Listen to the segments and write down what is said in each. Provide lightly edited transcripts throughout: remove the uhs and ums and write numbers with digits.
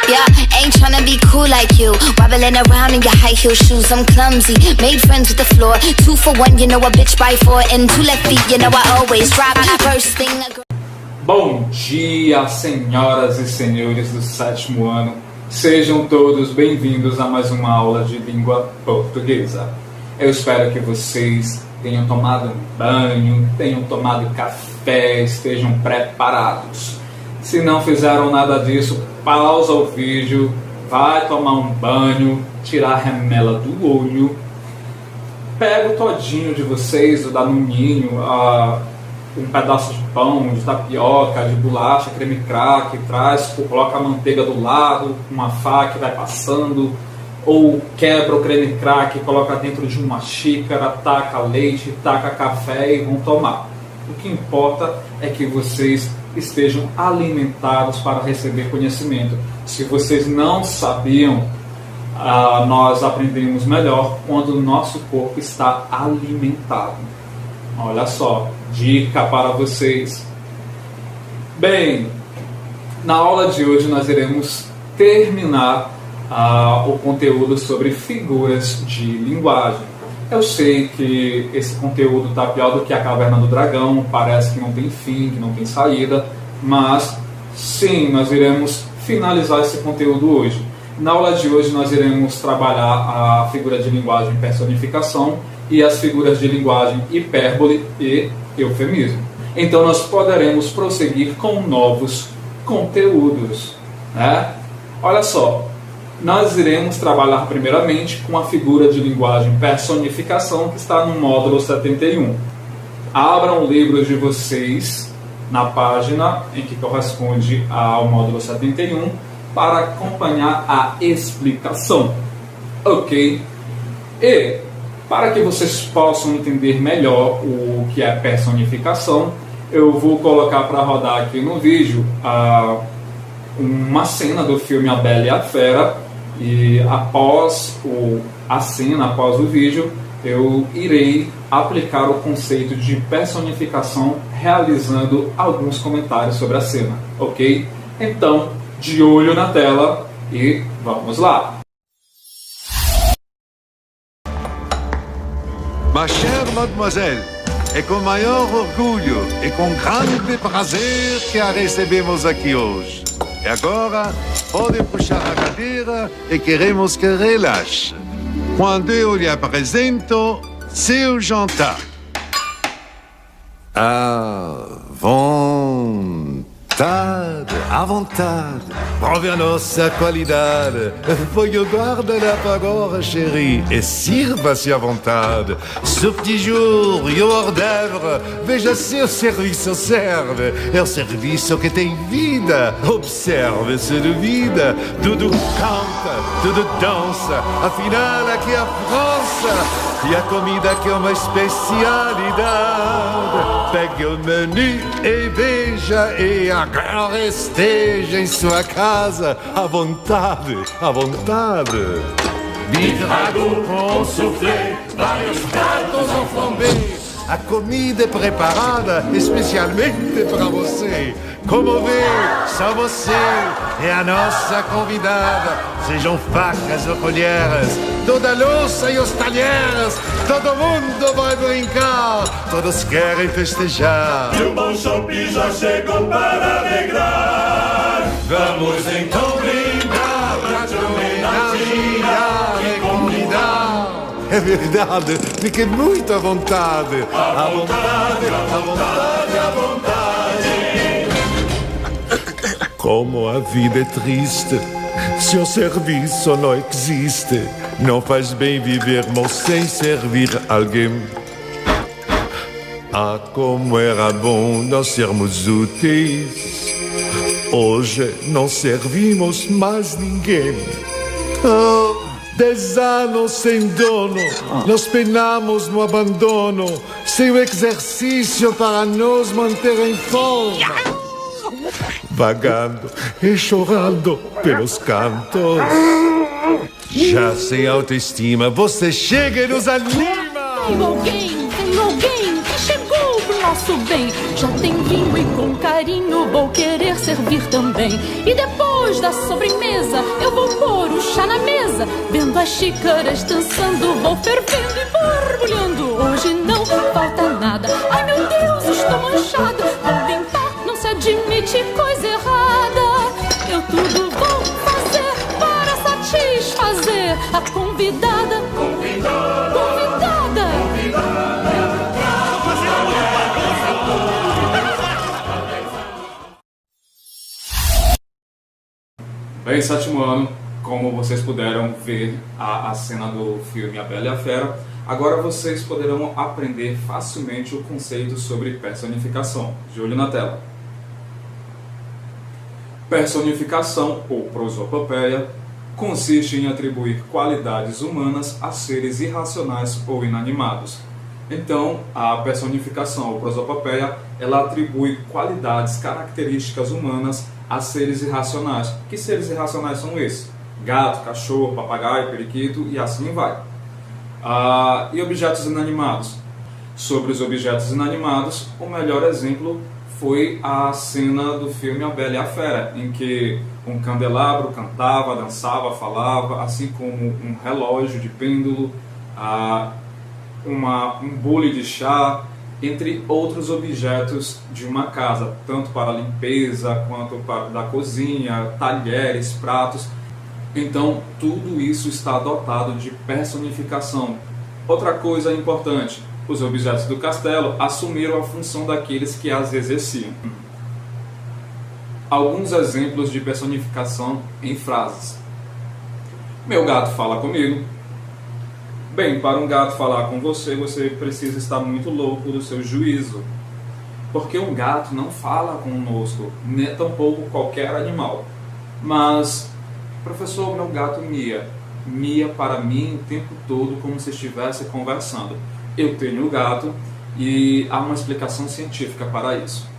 Yeah, ain't tryna be cool like you. Wobbling around in your high heel shoes, I'm clumsy. Made friends with the floor. 2 for 1, you know a bitch by 4. And 2 left feet, you know I always drop. First thing I go. Bom dia, senhoras e senhores do 7º ano. Sejam todos bem-vindos a mais uma aula de língua portuguesa. Eu espero que vocês tenham tomado um banho, tenham tomado café, estejam preparados. Se não fizeram nada disso, pausa o vídeo, vai tomar um banho, tirar a remela do olho, pega o todinho de vocês, o danuninho, um pedaço de pão, de tapioca, de bolacha, creme crack, coloca a manteiga do lado, uma faca e vai passando, ou quebra o creme crack, coloca dentro de uma xícara, taca leite, taca café e vão tomar. O que importa é que vocês estejam alimentados para receber conhecimento. Se vocês não sabiam, nós aprendemos melhor quando o nosso corpo está alimentado. Olha só, dica para vocês. Bem, na aula de hoje nós iremos terminar o conteúdo sobre figuras de linguagem. Eu sei que esse conteúdo está pior do que a Caverna do Dragão, parece que não tem fim, que não tem saída, mas sim, nós iremos finalizar esse conteúdo hoje. Na aula de hoje nós iremos trabalhar a figura de linguagem personificação e as figuras de linguagem hipérbole e eufemismo. Então nós poderemos prosseguir com novos conteúdos, né? Olha só, nós iremos trabalhar primeiramente com a figura de linguagem personificação que está no módulo 71. Abram o livro de vocês na página em que corresponde ao módulo 71 para acompanhar a explicação, ok? E para que vocês possam entender melhor o que é personificação, eu vou colocar para rodar aqui no vídeo uma cena do filme A Bela e a Fera, e após a cena, após o vídeo, eu irei aplicar o conceito de personificação realizando alguns comentários sobre a cena, ok? Então, de olho na tela e vamos lá! Ma chère mademoiselle, é com maior orgulho e com grande prazer que a recebemos aqui hoje. E agora, pode puxar a cadeira e queremos que relaxe. Quando eu lhe apresento seu jantar. À vontade, prove a nossa qualidade. Foi o guarda-lá agora, chérie, e sirva-se à vontade. Ce petit jour e o hors d'œuvre, veja se o serviço serve. É o serviço que tem vida, observe, se duvida. Tudo canta, tudo dança, afinal aqui é a França. E a comida que é uma especialidade. Pegue o menu e veja e agora esteja em sua casa à vontade, à vontade. Bife ragoût com soufflé, vários pratos en flambé. A comida é preparada especialmente para você. Como vê, só você é a nossa convidada. Sejam facas ou colheres, toda a louça e os talheres, todo mundo vai brincar, todos querem festejar. E o bom chopp já chegou para alegrar. Vamos então brindar pra te homenagear e convidar. É verdade, fique muito à vontade. À vontade, à vontade, à vontade. Como a vida é triste, se o serviço não existe, não faz bem vivermos sem servir alguém. Ah, como era bom nós sermos úteis. Hoje não servimos mais ninguém. Oh, 10 anos sem dono, nós penamos no abandono, sem o exercício para nos manter em forma. Vagando e chorando pelos cantos. Já sem autoestima, você chega e nos anima. Tem alguém que chegou, faço bem. Já tem vinho e com carinho vou querer servir também. E depois da sobremesa eu vou pôr o chá na mesa. Vendo as xícaras dançando, vou fervendo e borbulhando. Hoje não falta nada, ai meu Deus, estou manchado. Vou limpar, não se admite coisa errada. Eu tudo vou fazer para satisfazer a convidada. Bem, sétimo ano, como vocês puderam ver a cena do filme A Bela e a Fera, agora vocês poderão aprender facilmente o conceito sobre personificação. De olho na tela. Personificação, ou prosopopeia, consiste em atribuir qualidades humanas a seres irracionais ou inanimados. Então, a personificação, ou prosopopeia, ela atribui qualidades, características humanas a seres irracionais. Que seres irracionais são esses? Gato, cachorro, papagaio, periquito e assim vai. E objetos inanimados? Sobre os objetos inanimados, o melhor exemplo foi a cena do filme A Bela e a Fera, em que um candelabro cantava, dançava, falava, assim como um relógio de pêndulo, um bule de chá, entre outros objetos de uma casa, tanto para limpeza quanto para da cozinha, talheres, pratos. Então, tudo isso está dotado de personificação. Outra coisa importante, os objetos do castelo assumiram a função daqueles que as exerciam. Alguns exemplos de personificação em frases. Meu gato fala comigo. Bem, para um gato falar com você, você precisa estar muito louco do seu juízo. Porque um gato não fala conosco, nem tampouco qualquer animal. Mas, professor, meu gato mia. Mia para mim o tempo todo como se estivesse conversando. Eu tenho gato e há uma explicação científica para isso.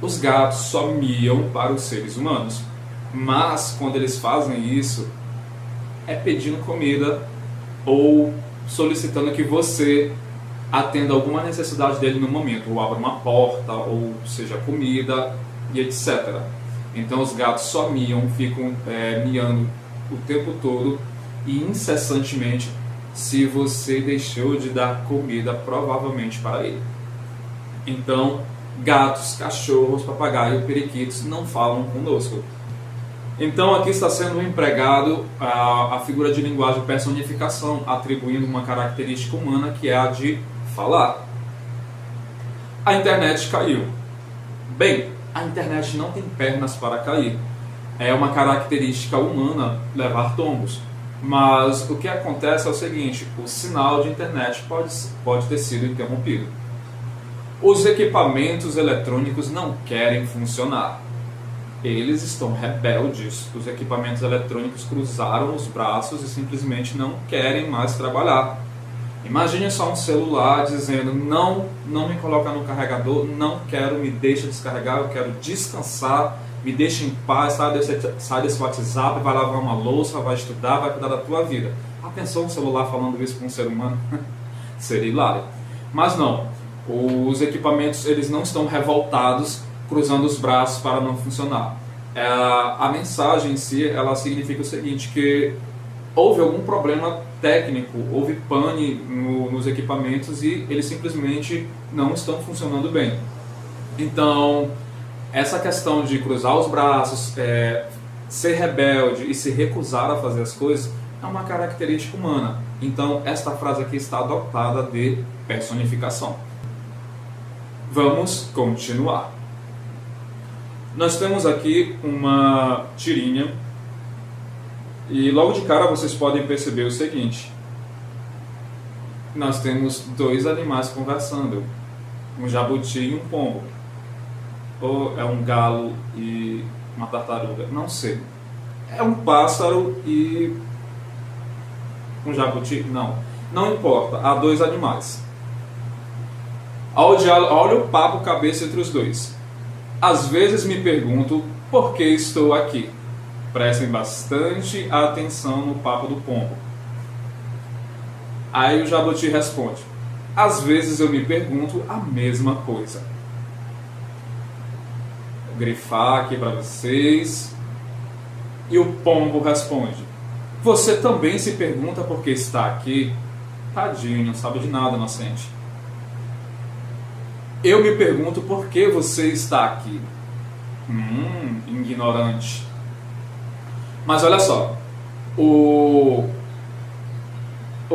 Os gatos só miam para os seres humanos. Mas, quando eles fazem isso, é pedindo comida ou solicitando que você atenda alguma necessidade dele no momento, ou abra uma porta, ou seja comida e etc. Então os gatos só miam, ficam miando o tempo todo e incessantemente se você deixou de dar comida provavelmente para ele. Então gatos, cachorros, papagaios, periquitos não falam conosco. Então aqui está sendo empregado a figura de linguagem personificação, atribuindo uma característica humana que é a de falar. A internet caiu. Bem, a internet não tem pernas para cair. É uma característica humana levar tombos. Mas o que acontece é o seguinte, o sinal de internet pode ter sido interrompido. Os equipamentos eletrônicos não querem funcionar. Eles estão rebeldes. Os equipamentos eletrônicos cruzaram os braços e simplesmente não querem mais trabalhar. Imagine só um celular dizendo, não me coloca no carregador, não quero, me deixa descarregar, eu quero descansar, me deixa em paz, sai desse WhatsApp, vai lavar uma louça, vai estudar, vai cuidar da tua vida. Já pensou um celular falando isso para um ser humano? Seria hilário. Mas não, os equipamentos eles não estão revoltados, cruzando os braços para não funcionar. A mensagem em si, ela significa o seguinte, que houve algum problema técnico, houve pane nos equipamentos e eles simplesmente não estão funcionando bem. Então, essa questão de cruzar os braços, ser rebelde e se recusar a fazer as coisas, é uma característica humana. Então, esta frase aqui está dotada de personificação. Vamos continuar. Nós temos aqui uma tirinha e logo de cara vocês podem perceber o seguinte. Nós temos dois animais conversando, um jabuti e um pombo. Ou é um galo e uma tartaruga, não sei. É um pássaro e um jabuti? Não importa, há dois animais. Olha o papo cabeça entre os dois. Às vezes me pergunto por que estou aqui. Prestem bastante atenção no papo do pombo. Aí o jabuti responde: às vezes eu me pergunto a mesma coisa. grifar aqui para vocês. E o pombo responde: você também se pergunta por que está aqui? Tadinho, não sabe de nada, inocente. Eu me pergunto por que você está aqui. Ignorante. Mas olha só, o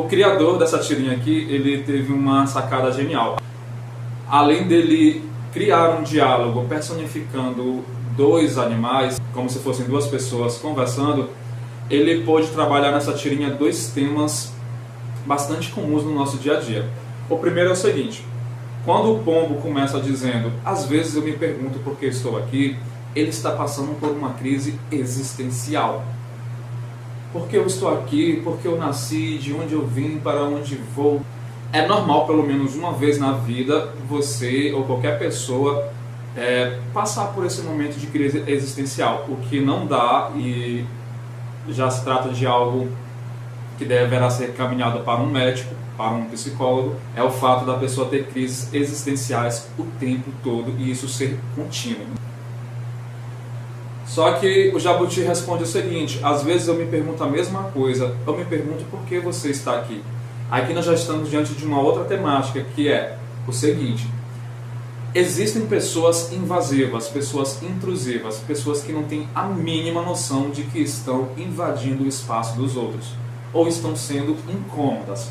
criador dessa tirinha aqui, ele teve uma sacada genial. Além dele criar um diálogo personificando dois animais, como se fossem duas pessoas conversando, ele pôde trabalhar nessa tirinha dois temas bastante comuns no nosso dia a dia. O primeiro é o seguinte: quando o pombo começa dizendo, às vezes eu me pergunto por que estou aqui, ele está passando por uma crise existencial. Por que eu estou aqui? Por que eu nasci? De onde eu vim? Para onde vou? É normal, pelo menos uma vez na vida, você ou qualquer pessoa passar por esse momento de crise existencial. O que não dá, e já se trata de algo que deverá ser caminhado para um médico, para um psicólogo, é o fato da pessoa ter crises existenciais o tempo todo e isso ser contínuo. Só que o Jabuti responde o seguinte: às vezes eu me pergunto a mesma coisa, eu me pergunto por que você está aqui. Aqui nós já estamos diante de uma outra temática, que é o seguinte: existem pessoas invasivas, pessoas intrusivas, pessoas que não têm a mínima noção de que estão invadindo o espaço dos outros, ou estão sendo incômodas.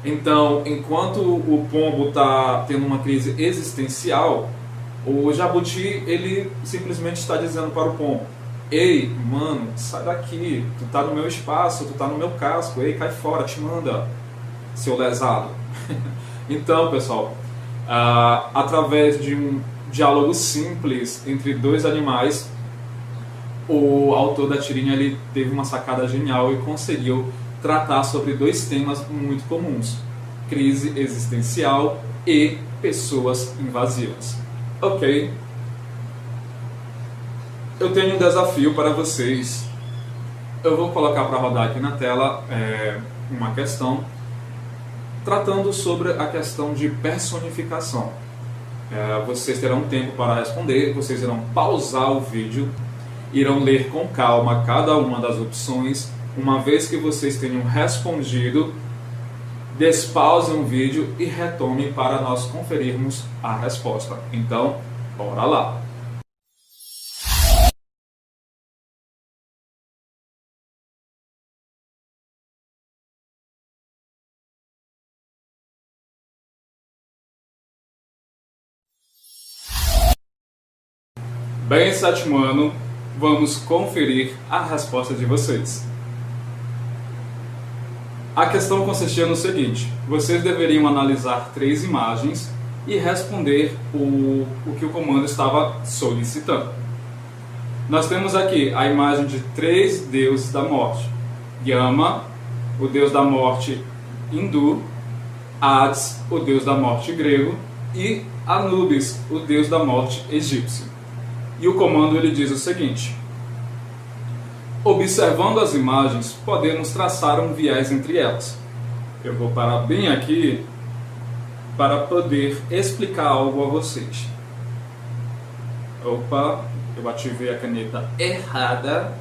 Então, enquanto o pombo está tendo uma crise existencial, o Jabuti, ele simplesmente está dizendo para o pombo: ei, mano, sai daqui, tu tá no meu espaço, tu tá no meu casco, ei, cai fora, te manda, seu lesado. Então, pessoal, através de um diálogo simples entre dois animais, o autor da tirinha ele teve uma sacada genial e conseguiu tratar sobre dois temas muito comuns: crise existencial e pessoas invasivas. Ok, eu tenho um desafio para vocês. Eu vou colocar para rodar aqui na tela uma questão tratando sobre a questão de personificação. Vocês terão tempo para responder, vocês irão pausar o vídeo, irão ler com calma cada uma das opções. Uma vez que vocês tenham respondido, despausem o vídeo e retomem para nós conferirmos a resposta. Então, bora lá! Bem, sétimo ano, vamos conferir a resposta de vocês. A questão consistia no seguinte: vocês deveriam analisar 3 imagens e responder o que o comando estava solicitando. Nós temos aqui a imagem de 3 deuses da morte: Yama, o deus da morte hindu; Hades, o deus da morte grego; e Anubis, o deus da morte egípcio. E o comando ele diz o seguinte: observando as imagens, podemos traçar um viés entre elas. Eu vou parar bem aqui para poder explicar algo a vocês. Opa, eu ativei a caneta errada.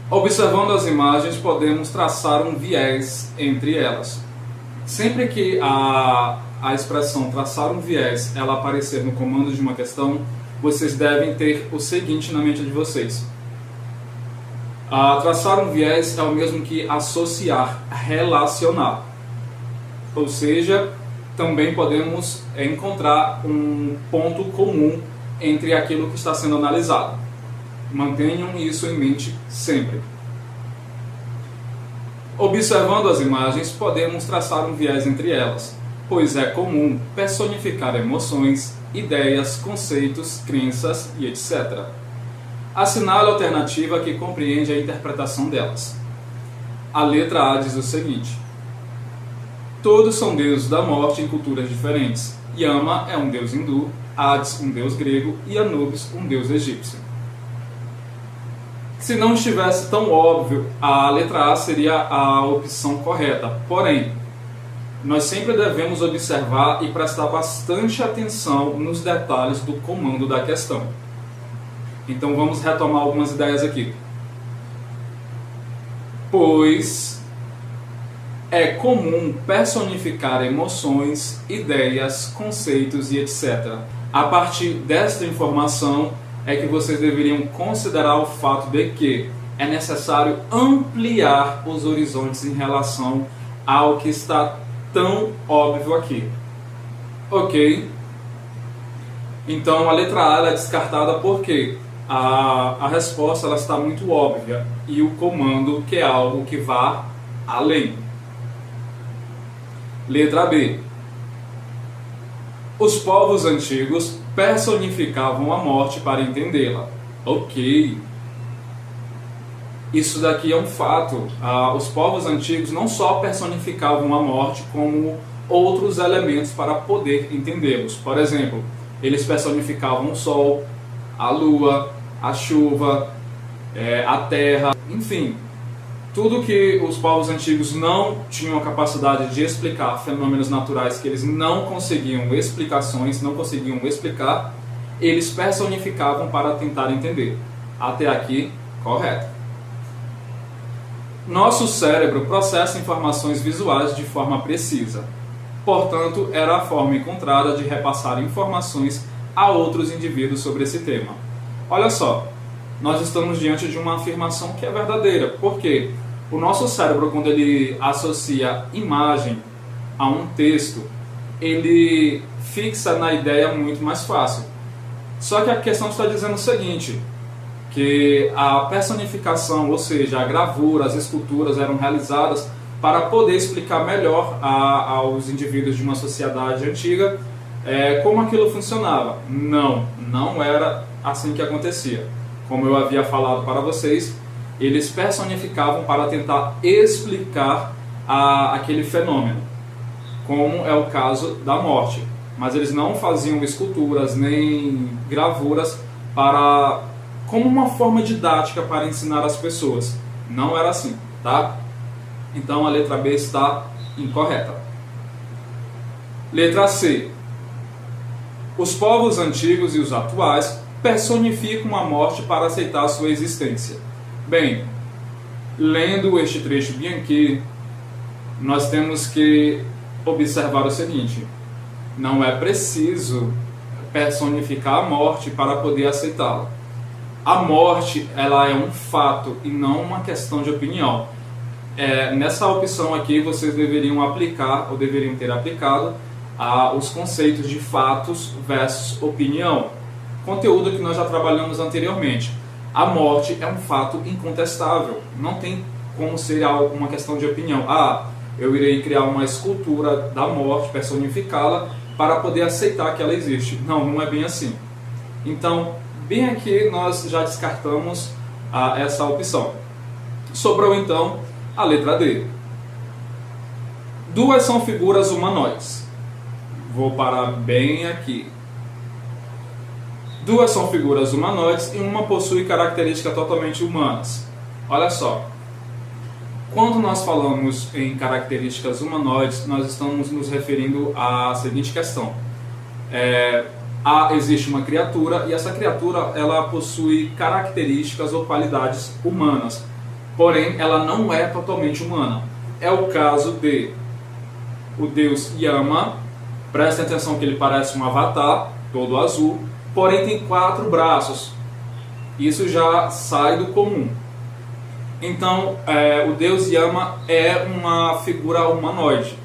Observando as imagens, podemos traçar um viés entre elas. Sempre que a expressão traçar um viés ela aparecer no comando de uma questão, vocês devem ter o seguinte na mente de vocês: traçar um viés é o mesmo que associar, relacionar. Ou seja, também podemos encontrar um ponto comum entre aquilo que está sendo analisado. Mantenham isso em mente sempre. Observando as imagens, podemos traçar um viés entre elas, pois é comum personificar emoções, ideias, conceitos, crenças e etc. Assinale a alternativa que compreende a interpretação delas. A letra A diz o seguinte: todos são deuses da morte em culturas diferentes. Yama é um deus hindu, Hades um deus grego e Anubis um deus egípcio. Se não estivesse tão óbvio, a letra A seria a opção correta. Porém, nós sempre devemos observar e prestar bastante atenção nos detalhes do comando da questão. Então vamos retomar algumas ideias aqui. Pois é comum personificar emoções, ideias, conceitos e etc. A partir desta informação é que vocês deveriam considerar o fato de que é necessário ampliar os horizontes em relação ao que está tão óbvio aqui. Ok? Então a letra A ela é descartada porque a resposta ela está muito óbvia e o comando que é algo que vá além. Letra B. Os povos antigos personificavam a morte para entendê-la. Ok. Isso daqui é um fato. Os povos antigos não só personificavam a morte, como outros elementos para poder entendê-los. Por exemplo, eles personificavam o sol, a lua, a chuva, a terra, enfim. Tudo que os povos antigos não tinham a capacidade de explicar, fenômenos naturais que eles não conseguiam explicações, não conseguiam explicar, eles personificavam para tentar entender. Até aqui, correto. Nosso cérebro processa informações visuais de forma precisa. Portanto, era a forma encontrada de repassar informações a outros indivíduos sobre esse tema. Olha só, nós estamos diante de uma afirmação que é verdadeira. Por quê? O nosso cérebro, quando ele associa imagem a um texto, ele fixa na ideia muito mais fácil. Só que a questão está dizendo o seguinte, que a personificação, ou seja, a gravura, as esculturas eram realizadas para poder explicar melhor aos indivíduos de uma sociedade antiga como aquilo funcionava. Não era assim que acontecia. Como eu havia falado para vocês, eles personificavam para tentar explicar aquele fenômeno, como é o caso da morte. Mas eles não faziam esculturas nem gravuras como uma forma didática para ensinar as pessoas. Não era assim, tá? Então a letra B está incorreta. Letra C. Os povos antigos e os atuais personificam a morte para aceitar a sua existência. Bem, lendo este trecho bem aqui, nós temos que observar o seguinte: não é preciso personificar a morte para poder aceitá-la. A morte, ela é um fato e não uma questão de opinião. Nessa opção aqui, vocês deveriam aplicar, ou deveriam ter aplicado, os conceitos de fatos versus opinião. Conteúdo que nós já trabalhamos anteriormente. A morte é um fato incontestável. Não tem como ser uma questão de opinião. Eu irei criar uma escultura da morte, personificá-la, para poder aceitar que ela existe. Não é bem assim. Então, bem aqui nós já descartamos essa opção. Sobrou então a letra D. Duas são figuras humanoides. Vou parar bem aqui. Duas são figuras humanoides e uma possui características totalmente humanas. Olha só. Quando nós falamos em características humanoides, nós estamos nos referindo à seguinte questão. Existe uma criatura e essa criatura ela possui características ou qualidades humanas. Porém, ela não é totalmente humana. É o caso de o deus Yama. Prestem atenção que ele parece um avatar, todo azul. Porém tem 4 braços. Isso já sai do comum. Então, o deus Yama é uma figura humanoide,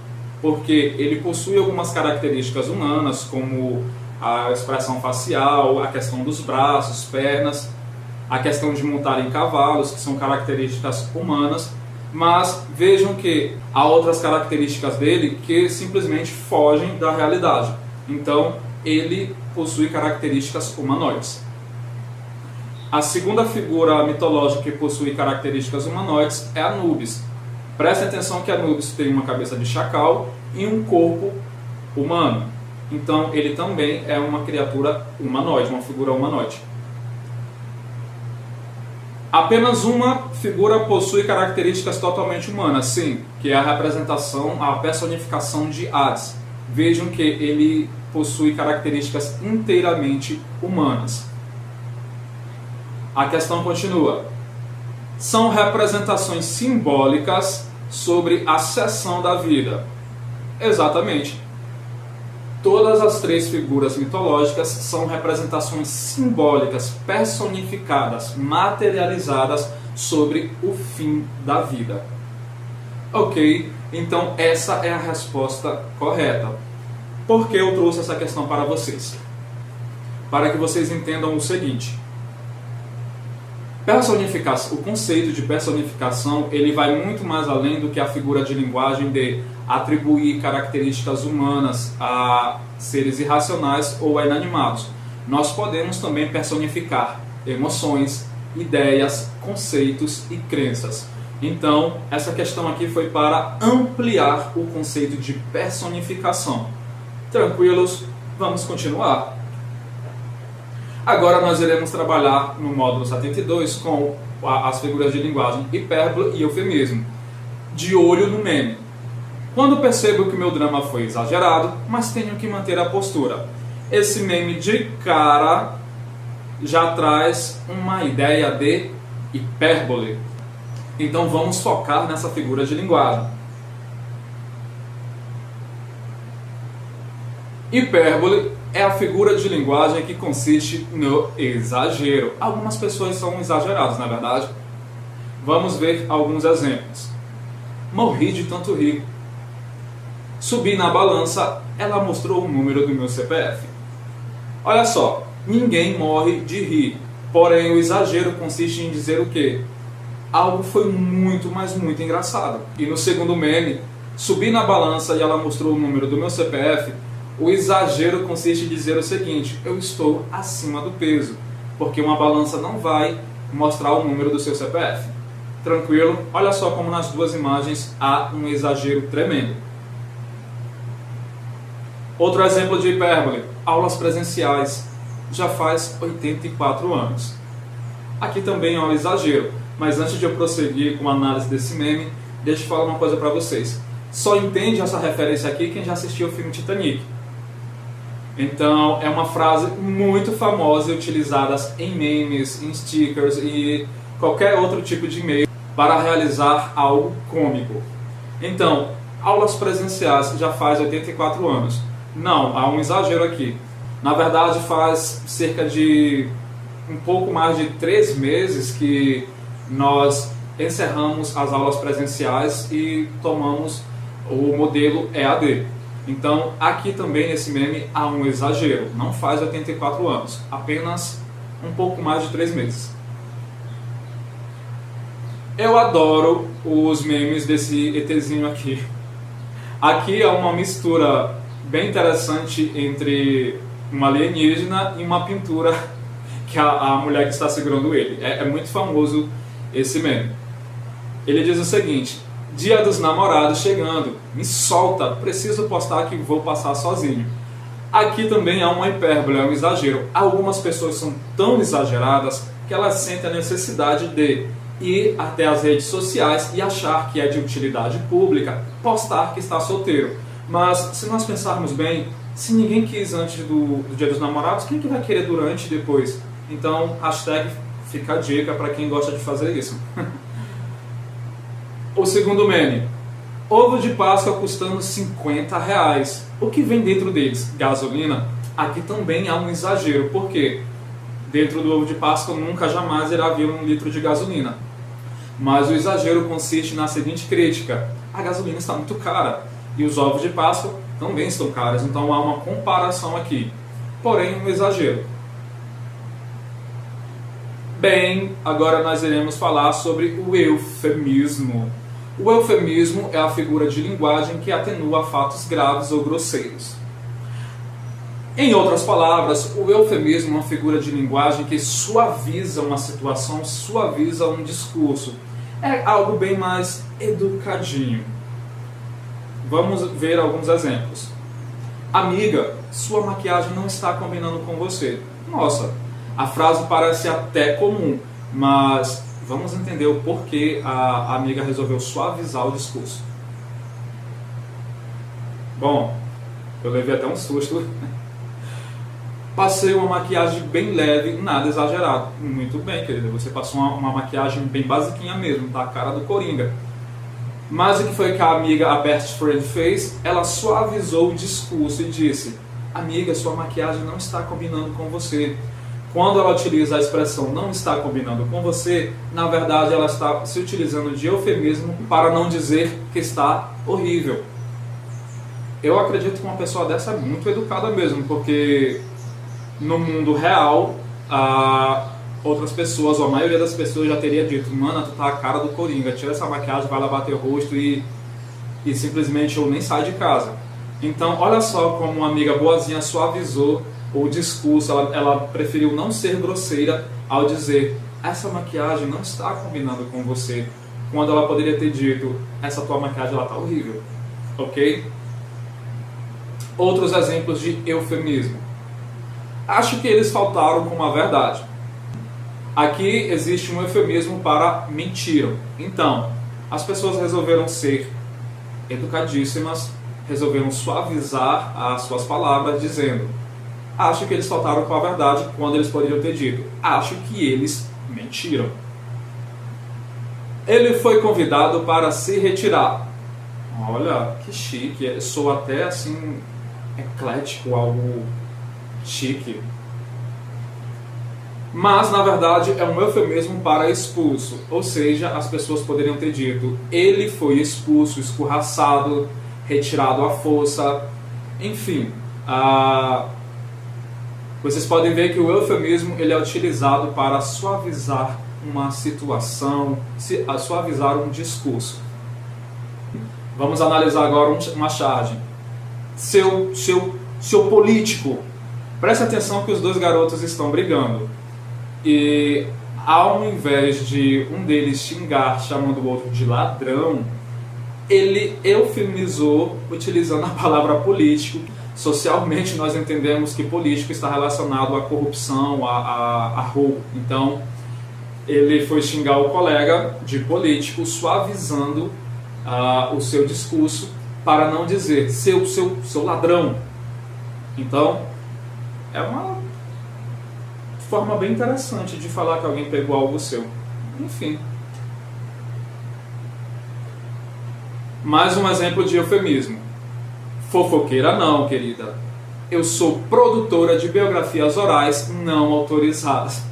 porque ele possui algumas características humanas, como a expressão facial, a questão dos braços, pernas, a questão de montar em cavalos, que são características humanas, mas vejam que há outras características dele que simplesmente fogem da realidade. Então, ele possui características humanoides. A segunda figura mitológica que possui características humanoides é Anubis. Prestem atenção que Anubis tem uma cabeça de chacal e um corpo humano. Então ele também é uma criatura humanoide, uma figura humanoide. Apenas uma figura possui características totalmente humanas, sim, que é a representação, a personificação de Hades. Vejam que ele possui características inteiramente humanas. A questão continua. São representações simbólicas sobre a seção da vida. Exatamente. Todas as três figuras mitológicas são representações simbólicas, personificadas, materializadas sobre o fim da vida. Ok, então essa é a resposta correta. Por que eu trouxe essa questão para vocês? Para que vocês entendam o seguinte. O conceito de personificação ele vai muito mais além do que a figura de linguagem de atribuir características humanas a seres irracionais ou a inanimados. Nós podemos também personificar emoções, ideias, conceitos e crenças. Então, essa questão aqui foi para ampliar o conceito de personificação. Tranquilos? Vamos continuar. Agora nós iremos trabalhar no módulo 72 com as figuras de linguagem hipérbole e eufemismo. De olho no meme. Quando percebo que meu drama foi exagerado, mas tenho que manter a postura. Esse meme de cara já traz uma ideia de hipérbole. Então vamos focar nessa figura de linguagem. Hipérbole é a figura de linguagem que consiste no exagero. Algumas pessoas são exageradas, na verdade. Vamos ver alguns exemplos. Morri de tanto rir. Subi na balança, ela mostrou o número do meu CPF. Olha só, ninguém morre de rir. Porém, o exagero consiste em dizer o quê? Algo foi muito, mas muito engraçado. E no segundo meme, subi na balança e ela mostrou o número do meu CPF, o exagero consiste em dizer o seguinte: eu estou acima do peso, porque uma balança não vai mostrar o número do seu CPF. Tranquilo? Olha só como nas duas imagens há um exagero tremendo. Outro exemplo de hipérbole, aulas presenciais, já faz 84 anos. Aqui também há um exagero, mas antes de eu prosseguir com a análise desse meme, deixa eu falar uma coisa para vocês. Só entende essa referência aqui quem já assistiu o filme Titanic. Então, é uma frase muito famosa e utilizada em memes, em stickers e qualquer outro tipo de meio para realizar algo cômico. Então, aulas presenciais já faz 84 anos. Não, há um exagero aqui. Na verdade, faz cerca de um pouco mais de 3 meses que nós encerramos as aulas presenciais e tomamos o modelo EAD. Então, aqui também nesse meme há um exagero. Não faz 84 anos, apenas um pouco mais de 3 meses. Eu adoro os memes desse ETzinho aqui. Aqui é uma mistura bem interessante entre uma alienígena e uma pintura que a mulher que está segurando ele. É muito famoso esse meme. Ele diz o seguinte: Dia dos Namorados chegando, me solta, preciso postar que vou passar sozinho. Aqui também há uma hipérbole, é um exagero. Algumas pessoas são tão exageradas que elas sentem a necessidade de ir até as redes sociais e achar que é de utilidade pública postar que está solteiro. Mas se nós pensarmos bem, se ninguém quis antes do Dia dos Namorados, quem que vai querer durante e depois? Então, hashtag fica a dica para quem gosta de fazer isso. O segundo meme. Ovo de Páscoa custando R$50. O que vem dentro deles? Gasolina? Aqui também há um exagero. Por quê? Dentro do ovo de Páscoa nunca jamais irá vir 1 litro de gasolina. Mas o exagero consiste na seguinte crítica: a gasolina está muito cara e os ovos de Páscoa também estão caros. Então há uma comparação aqui. Porém, um exagero. Bem, agora nós iremos falar sobre o eufemismo. O eufemismo é a figura de linguagem que atenua fatos graves ou grosseiros. Em outras palavras, o eufemismo é uma figura de linguagem que suaviza uma situação, suaviza um discurso. É algo bem mais educadinho. Vamos ver alguns exemplos. Amiga, sua maquiagem não está combinando com você. Nossa, a frase parece até comum, mas vamos entender o porquê a amiga resolveu suavizar o discurso. Bom, eu levei até um susto. Passei uma maquiagem bem leve, nada exagerado. Muito bem, querida, você passou uma maquiagem bem basiquinha mesmo, tá? A cara do Coringa. Mas o que foi que a amiga, a best friend, fez? Ela suavizou o discurso e disse: amiga, sua maquiagem não está combinando com você. Quando ela utiliza a expressão não está combinando com você, na verdade ela está se utilizando de eufemismo para não dizer que está horrível. Eu acredito que uma pessoa dessa é muito educada mesmo, porque no mundo real, outras pessoas, ou a maioria das pessoas já teria dito: mano, tu tá a cara do Coringa, tira essa maquiagem, vai lá bater o rosto e simplesmente eu nem saio de casa. Então, olha só como uma amiga boazinha suavizou o discurso, ela preferiu não ser grosseira ao dizer: essa maquiagem não está combinando com você, quando ela poderia ter dito: essa tua maquiagem ela tá horrível, ok? Outros exemplos de eufemismo. Acho que eles faltaram com a verdade. Aqui existe um eufemismo para mentiram. Então, as pessoas resolveram ser educadíssimas, resolveram suavizar as suas palavras dizendo: acho que eles faltaram com a verdade, quando eles poderiam ter dito: acho que eles mentiram. Ele foi convidado para se retirar. Olha, que chique, sou até assim eclético, algo chique. Mas na verdade é um eufemismo para expulso, ou seja, as pessoas poderiam ter dito: ele foi expulso, escorraçado, retirado à força, enfim. Vocês podem ver que o eufemismo ele é utilizado para suavizar uma situação, suavizar um discurso. Vamos analisar agora uma charge. Seu político. Preste atenção que os dois garotos estão brigando. E ao invés de um deles xingar, chamando o outro de ladrão, ele eufemizou utilizando a palavra político. Socialmente nós entendemos que político está relacionado à corrupção, a roubo. Então ele foi xingar o colega de político, suavizando o seu discurso para não dizer seu ladrão. Então é uma forma bem interessante de falar que alguém pegou algo seu. Enfim. Mais um exemplo de eufemismo. Fofoqueira não, querida. Eu sou produtora de biografias orais não autorizadas.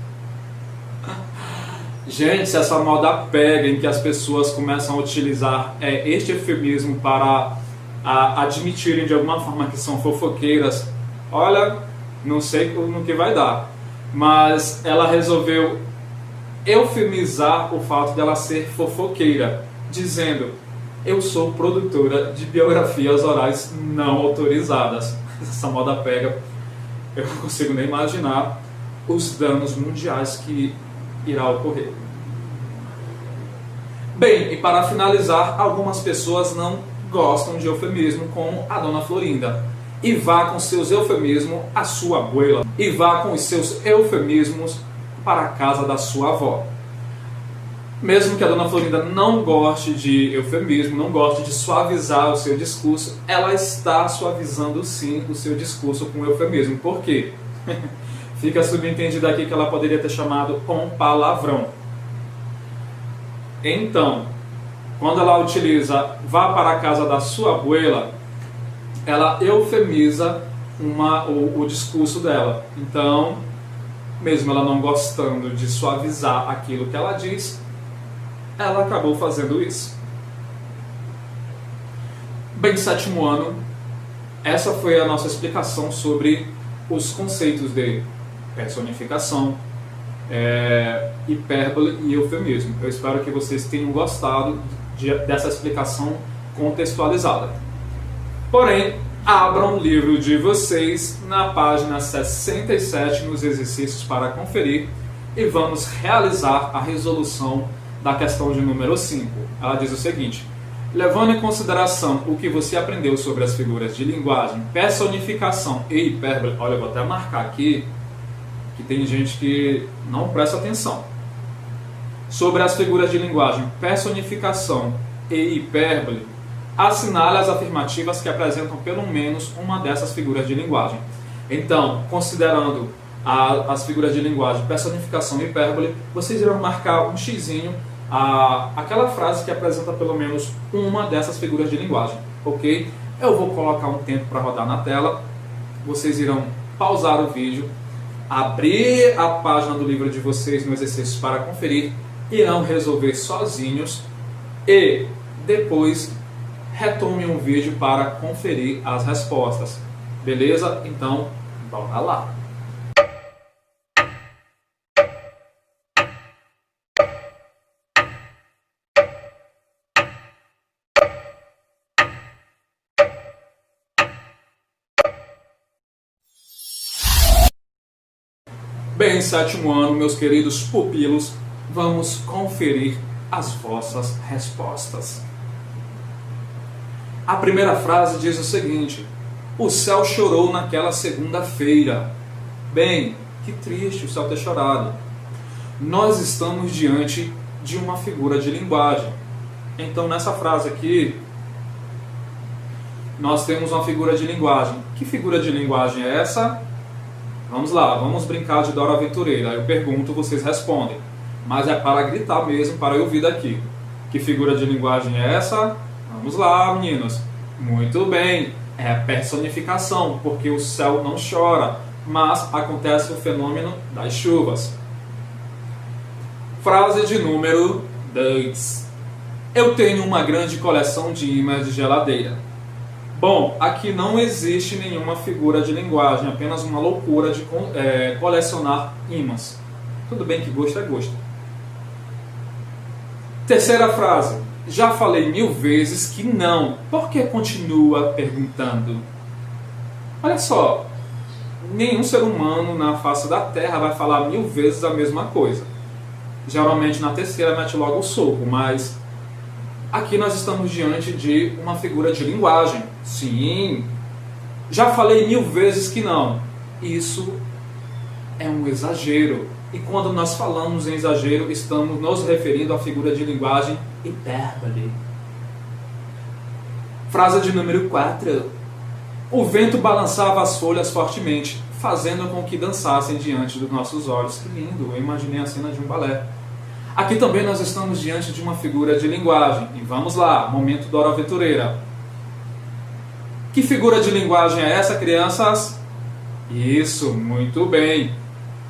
Gente, se essa moda pega em que as pessoas começam a utilizar este eufemismo para admitirem de alguma forma que são fofoqueiras, olha, não sei no que vai dar. Mas ela resolveu eufemizar o fato dela ser fofoqueira, dizendo: eu sou produtora de biografias orais não autorizadas. Essa moda pega, eu não consigo nem imaginar os danos mundiais que irá ocorrer. Bem, e para finalizar, algumas pessoas não gostam de eufemismo, como a dona Florinda. E vá com seus eufemismos à sua abuela. E vá com os seus eufemismos para a casa da sua avó. Mesmo que a dona Florinda não goste de eufemismo, não goste de suavizar o seu discurso, ela está suavizando sim o seu discurso com eufemismo. Por quê? Fica subentendido aqui que ela poderia ter chamado um palavrão. Então, quando ela utiliza vá para a casa da sua abuela, ela eufemiza o discurso dela. Então, mesmo ela não gostando de suavizar aquilo que ela diz, ela acabou fazendo isso. Bem, sétimo ano, essa foi a nossa explicação sobre os conceitos de personificação, hipérbole e eufemismo. Eu espero que vocês tenham gostado dessa explicação contextualizada. Porém, abram o livro de vocês na página 67 nos exercícios para conferir e vamos realizar a resolução da questão de número 5. Ela diz o seguinte: levando em consideração o que você aprendeu sobre as figuras de linguagem, personificação e hipérbole. Olha, eu vou até marcar aqui que tem gente que não presta atenção. sobre as figuras de linguagem personificação e hipérbole, assinale as afirmativas que apresentam pelo menos uma dessas figuras de linguagem. Então, considerando as figuras de linguagem personificação e hipérbole, vocês irão marcar um xizinho aquela frase que apresenta pelo menos uma dessas figuras de linguagem, ok? Eu vou colocar um tempo para rodar na tela, vocês irão pausar o vídeo, abrir a página do livro de vocês no exercício para conferir, irão resolver sozinhos e depois retome um vídeo para conferir as respostas. Beleza? Então, bora lá! Bem, sétimo ano, meus queridos pupilos, vamos conferir as vossas respostas. A primeira frase diz o seguinte: o céu chorou naquela segunda-feira. Bem, que triste o céu ter chorado. Nós estamos diante de uma figura de linguagem. Então, nessa frase aqui, nós temos uma figura de linguagem. Que figura de linguagem é essa? Vamos lá, vamos brincar de Dora Aventureira. Eu pergunto, vocês respondem. Mas é para gritar mesmo, para eu ouvir daqui. Que figura de linguagem é essa? Vamos lá, meninos. Muito bem, é a personificação, porque o céu não chora, mas acontece o fenômeno das chuvas. Frase de número 2. Eu tenho uma grande coleção de ímãs de geladeira. Bom, aqui não existe nenhuma figura de linguagem, apenas uma loucura de colecionar ímãs. Tudo bem que gosto é gosto. Terceira frase. Já falei 1000 vezes que não. Por que continua perguntando? Olha só, nenhum ser humano na face da Terra vai falar 1000 vezes a mesma coisa. Geralmente na terceira mete logo o soco, mas aqui nós estamos diante de uma figura de linguagem. Sim, já falei 1000 vezes que não. Isso é um exagero. E quando nós falamos em exagero, estamos nos referindo à figura de linguagem hipérbole. Frase de número 4. O vento balançava as folhas fortemente, fazendo com que dançassem diante dos nossos olhos. Que lindo, eu imaginei a cena de um balé. Aqui também nós estamos diante de uma figura de linguagem. E vamos lá, momento Dora Aventureira. Que figura de linguagem é essa, crianças? Isso, muito bem.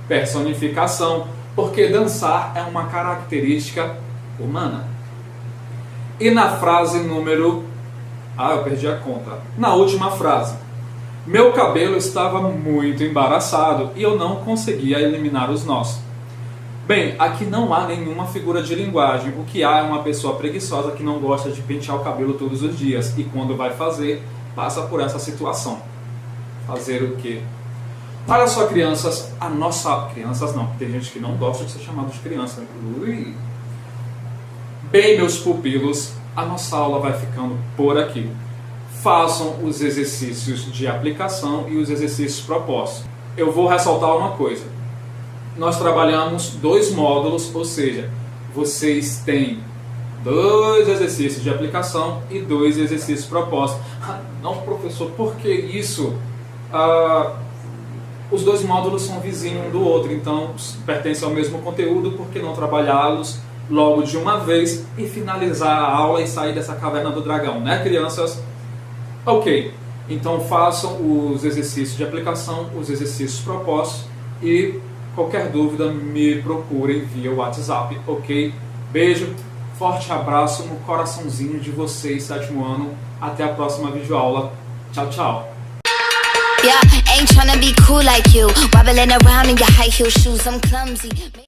Personificação, porque dançar é uma característica humana. E na frase número... eu perdi a conta. Na última frase. Meu cabelo estava muito embaraçado e eu não conseguia eliminar os nós. Bem, aqui não há nenhuma figura de linguagem. O que há é uma pessoa preguiçosa que não gosta de pentear o cabelo todos os dias. E quando vai fazer, passa por essa situação. Fazer o quê? Olha só, crianças, a nossa... Crianças não, tem gente que não gosta de ser chamado de criança. Ui. Bem, meus pupilos, a nossa aula vai ficando por aqui. Façam os exercícios de aplicação e os exercícios propostos. Eu vou ressaltar uma coisa. Nós trabalhamos 2 módulos, ou seja, vocês têm 2 exercícios de aplicação e 2 exercícios propostos. Não, professor, por que isso? Os 2 módulos são vizinhos um do outro, então pertencem ao mesmo conteúdo, por que não trabalhá-los logo de uma vez e finalizar a aula e sair dessa caverna do dragão, né, crianças? Ok, então façam os exercícios de aplicação, os exercícios propostos e qualquer dúvida me procurem via WhatsApp, ok? Beijo, forte abraço no coraçãozinho de vocês, 7º ano. Até a próxima videoaula. Tchau, tchau. Yeah, ain't tryna be cool like you. Wobbling around in your high heel shoes, I'm clumsy.